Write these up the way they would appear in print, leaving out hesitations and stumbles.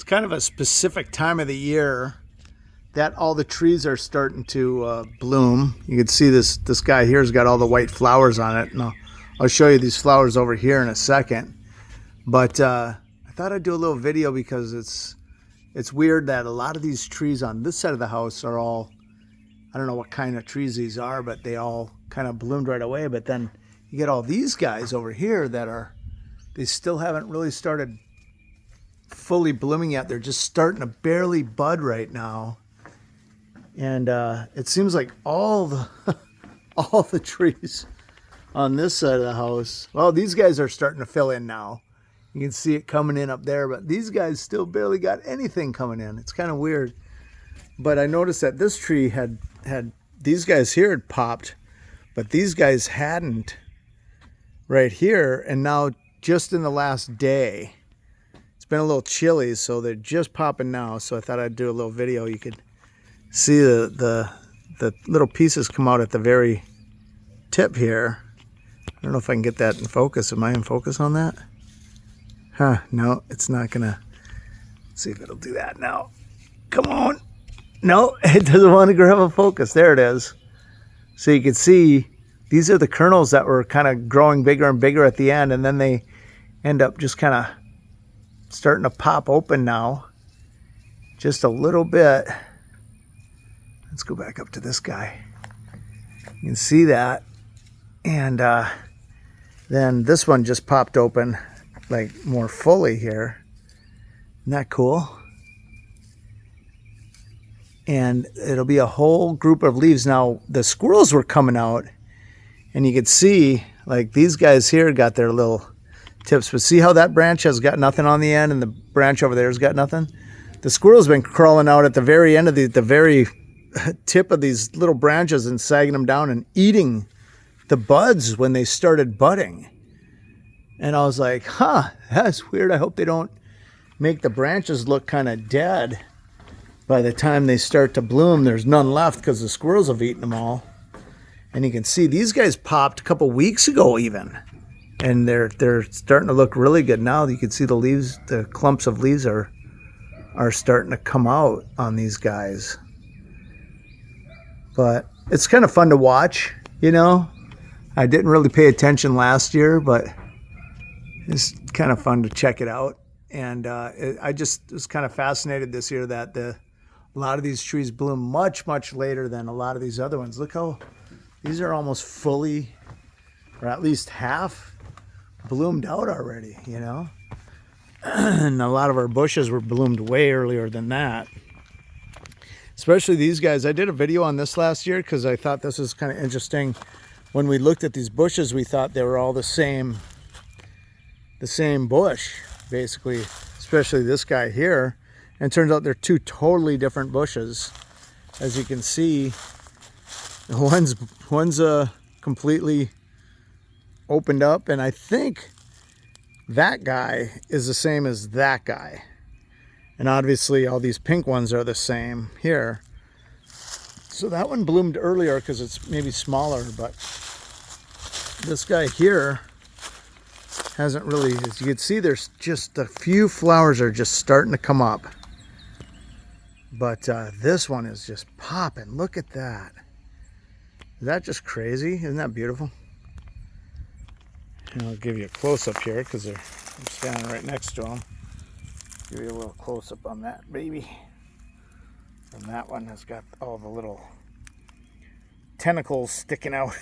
It's kind of a specific time of the year that all the trees are starting to bloom. You can see this guy here's got all the white flowers on it, and I'll show you these flowers over here in a second. But I thought I'd do a little video because it's weird that a lot of these trees on this side of the house are all, I don't know what kind of trees these are, but they all kind of bloomed right away. But then you get all these guys over here that they still haven't really started fully blooming yet. They're just starting to barely bud right now. And it seems like all the trees on this side of the house, well, these guys are starting to fill in now. You can see it coming in up there, but these guys still barely got anything coming in. It's kind of weird. But I noticed that this tree had these guys here had popped, but these guys hadn't right here. And now just in the last day, it's been a little chilly, so they're just popping now. So I thought I'd do a little video. You could see the little pieces come out at the very tip here. I don't know if I can get that in focus. Am I in focus on that? Huh, no, it's not gonna. Let's see if it'll do that now. Come on. No, it doesn't want to grab a focus. There it is. So you can see these are the kernels that were kind of growing bigger and bigger at the end, and then they end up just kind of starting to pop open now. Just a little bit. Let's go back up to this guy. You can see that. And then this one just popped open like more fully here. Isn't that cool? And it'll be a whole group of leaves. Now the squirrels were coming out, and you could see like these guys here got their little tips, but see how that branch has got nothing on the end and the branch over there has got nothing? The squirrel's been crawling out at the very end of the very tip of these little branches and sagging them down and eating the buds when they started budding. And I was like, huh, that's weird. I hope they don't make the branches look kind of dead. By the time they start to bloom, there's none left because the squirrels have eaten them all. And you can see these guys popped a couple weeks ago even. And they're starting to look really good now. You can see the leaves, the clumps of leaves are starting to come out on these guys. But it's kind of fun to watch, you know. I didn't really pay attention last year, but it's kind of fun to check it out. And I just was kind of fascinated this year that a lot of these trees bloom much, much later than a lot of these other ones. Look how these are almost fully, or at least half, bloomed out already, you know. And a lot of our bushes were bloomed way earlier than that. Especially these guys. I did a video on this last year because I thought this was kind of interesting. When we looked at these bushes, we thought they were all the same bush, basically, especially this guy here. And it turns out they're two totally different bushes. As you can see, one's completely opened up, and I think that guy is the same as that guy. And obviously all these pink ones are the same here. So that one bloomed earlier because it's maybe smaller, but this guy here hasn't really, as you can see, there's just a few flowers are just starting to come up. But this one is just popping. Look at that. Is that just crazy? Isn't that beautiful? And I'll give you a close-up here because I'm standing right next to them. Give you a little close-up on that baby. And that one has got all the little tentacles sticking out.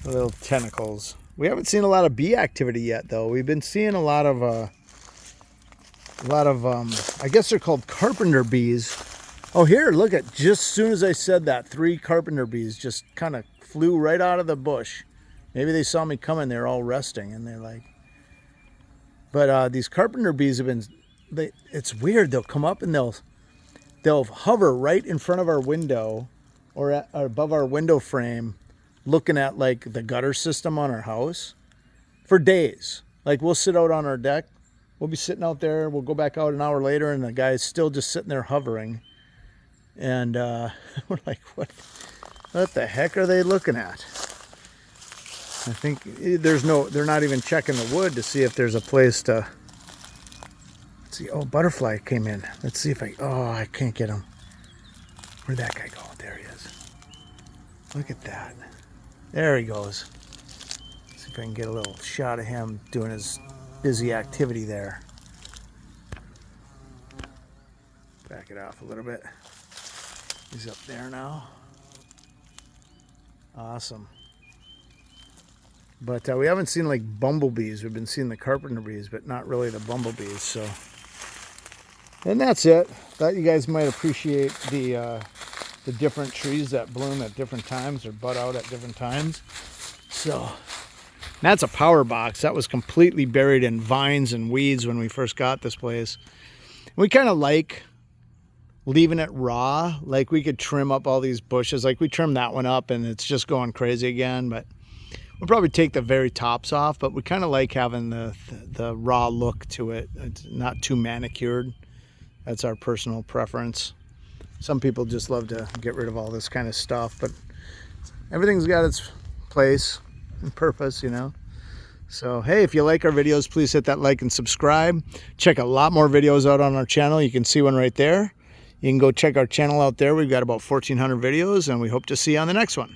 The little tentacles. We haven't seen a lot of bee activity yet, though. We've been seeing a lot of I guess they're called carpenter bees. Oh, here, look at, just as soon as I said that, 3 carpenter bees just kind of flew right out of the bush. Maybe they saw me coming. They're all resting, and they're like, but these carpenter bees have been, it's weird. They'll come up and they'll hover right in front of our window or above our window frame, looking at like the gutter system on our house for days. Like we'll sit out on our deck. We'll be sitting out there. We'll go back out an hour later, and the guy's still just sitting there hovering. And we're like, what the heck are they looking at? I think they're not even checking the wood to see if there's a place to Let's see. Oh, butterfly came in. Let's see if I can't get him. Where'd that guy go? There he is. Look at that. There he goes. Let's see if I can get a little shot of him doing his busy activity there. Back it off a little bit. He's up there now. Awesome. But we haven't seen like bumblebees. We've been seeing the carpenter bees, but not really the bumblebees. So, and that's it. Thought you guys might appreciate the different trees that bloom at different times or bud out at different times. So, that's a power box. That was completely buried in vines and weeds when we first got this place. We kind of like leaving it raw. Like we could trim up all these bushes. Like we trimmed that one up and it's just going crazy again. But we'll probably take the very tops off. But we kind of like having the raw look to it. It's not too manicured. That's our personal preference. Some people just love to get rid of all this kind of stuff. But everything's got its place and purpose, you know. So, hey, if you like our videos, please hit that like and subscribe. Check a lot more videos out on our channel. You can see one right there. You can go check our channel out there. We've got about 1,400 videos, and we hope to see you on the next one.